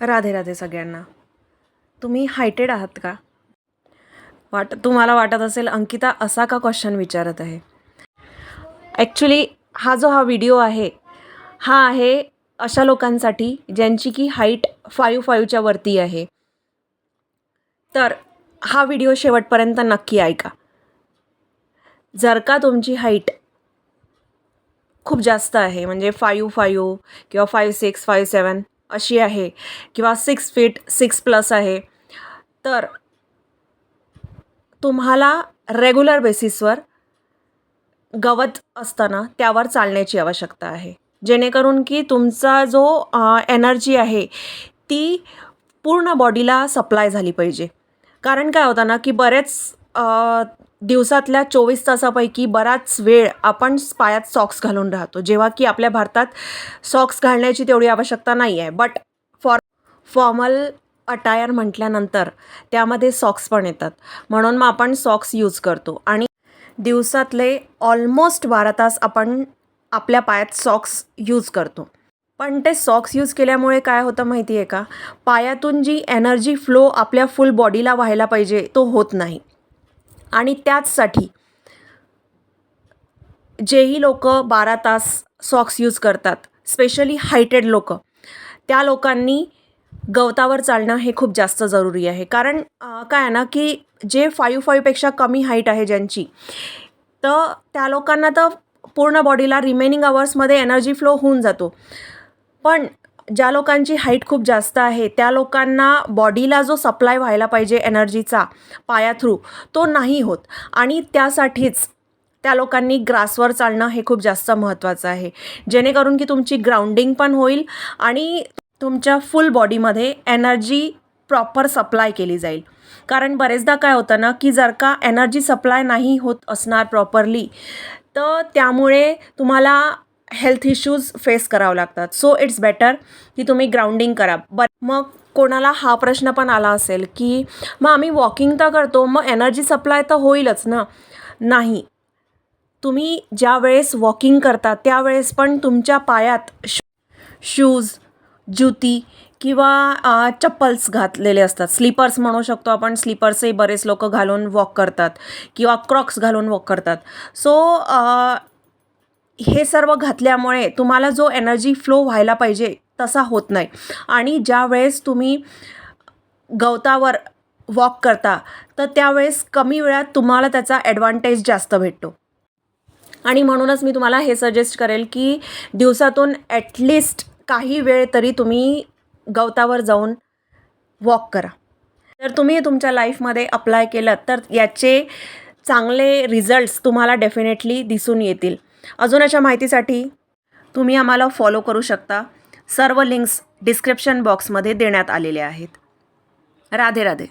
राधे राधे सगळ्यांना. तुम्ही हायटेड आहात का? तुम्हाला वाटत असेल अंकिता असा का क्वेश्चन विचारत आहे. ॲक्च्युली हा व्हिडिओ आहे हा आहे अशा लोकांसाठी ज्यांची की हाईट 5'5" वरती आहे. तर हा व्हिडिओ शेवटपर्यंत नक्की ऐका. जर का तुमची हाईट खूप जास्त आहे म्हणजे 5'5" किंवा 5'6", 5'7" अशी आहे किंवा 6 फीट 6+ आहे, तर तुम्हाला रेग्युलर बेसिसवर गवत असताना त्यावर चालण्याची आवश्यकता आहे, जेणेकरून की तुमचा जो एनर्जी आहे ती पूर्ण बॉडीला सप्लाय झाली पाहिजे. कारण काय होतं ना की बरेच दिवसातल्या 24 तासापैकी बराच वेळ आपण पायात सॉक्स घालून राहतो, जेव्हा की आपल्या भारतात सॉक्स घालण्याची तेवढी आवश्यकता नाही आहे. बट फॉर्मल अटायर म्हटल्यानंतर त्यामध्ये सॉक्स पण येतात, म्हणून मग आपण सॉक्स यूज करतो आणि दिवसातले ऑलमोस्ट 12 तास आपण आपल्या पायात सॉक्स यूज करतो. पण ते सॉक्स यूज केल्यामुळे काय होतं माहिती आहे का, पायातून जी एनर्जी फ्लो आपल्या फुल बॉडीला व्हायला पाहिजे तो होत नाही. आणि त्याचसाठी जेही लोक 12 तास सॉक्स यूज करतात, स्पेशली हायटेड लोक, त्या लोकांनी गवतावर चालणं हे खूप जास्त जरुरी आहे. कारण काय आहे ना की जे 5'5" कमी हाईट आहे ज्यांची, तर त्या लोकांना तर पूर्ण बॉडीला रिमेनिंग अवर्समध्ये एनर्जी फ्लो होऊन जातो. पण ज्या लोकांची हाईट खूप जास्त आहे त्या लोकांना बॉडीला जो सप्लाय व्हायला पाहिजे एनर्जीचा पाया थ्रू, तो नाही होत. आणि त्यासाठीच त्या लोकांनी ग्रासवर चालणं हे खूप जास्त महत्त्वाचं आहे, जेणेकरून की तुमची ग्राउंडिंग पण होईल आणि तुमच्या फुल बॉडीमध्ये एनर्जी प्रॉपर सप्लाय केली जाईल. कारण बरेचदा काय होतं ना की जर का एनर्जी सप्लाय नाही होत असणार प्रॉपरली, तर त्यामुळे तुम्हाला हेल्थ इश्यूज फेस करावं लागतात. सो इट्स बेटर की तुम्ही ग्राउंडिंग करा. मग कोणाला हा प्रश्न पण आला असेल की मग आम्ही वॉकिंग तर करतो, मग एनर्जी सप्लाय तर होईलच ना. नाही, तुम्ही ज्या वेळेस वॉकिंग करता त्यावेळेस पण तुमच्या पायात शूज, जुती किंवा चप्पल्स घातलेले असतात. स्लीपर्स म्हणू शकतो आपण. स्लीपर्सही बरेच लोक घालून वॉक करतात किंवा क्रॉक्स घालून वॉक करतात. सो हे सर्व घातल्यामुळे तुम्हाला जो एनर्जी फ्लो व्हायला पाहिजे तसा होत नाही. आणि ज्या वेळेस तुम्ही गवतावर वॉक करता तर त्यावेळेस कमी वेळात तुम्हाला त्याचा ॲडव्हान्टेज जास्त भेटतो. आणि म्हणूनच मी तुम्हाला हे सजेस्ट करेल की दिवसातून ॲटलिस्ट काही वेळ तरी तुम्ही गवतावर जाऊन वॉक करा. जर तुम्ही तुमच्या लाईफमध्ये अप्लाय केलं तर याचे चांगले रिझल्ट्स तुम्हाला डेफिनेटली दिसून येतील. अजून अशा माहितीसाठी तुम्ही आम्हाला फॉलो करू शकता. सर्व लिंक्स डिस्क्रिप्शन बॉक्समध्ये देण्यात आलेले आहेत. राधे राधे.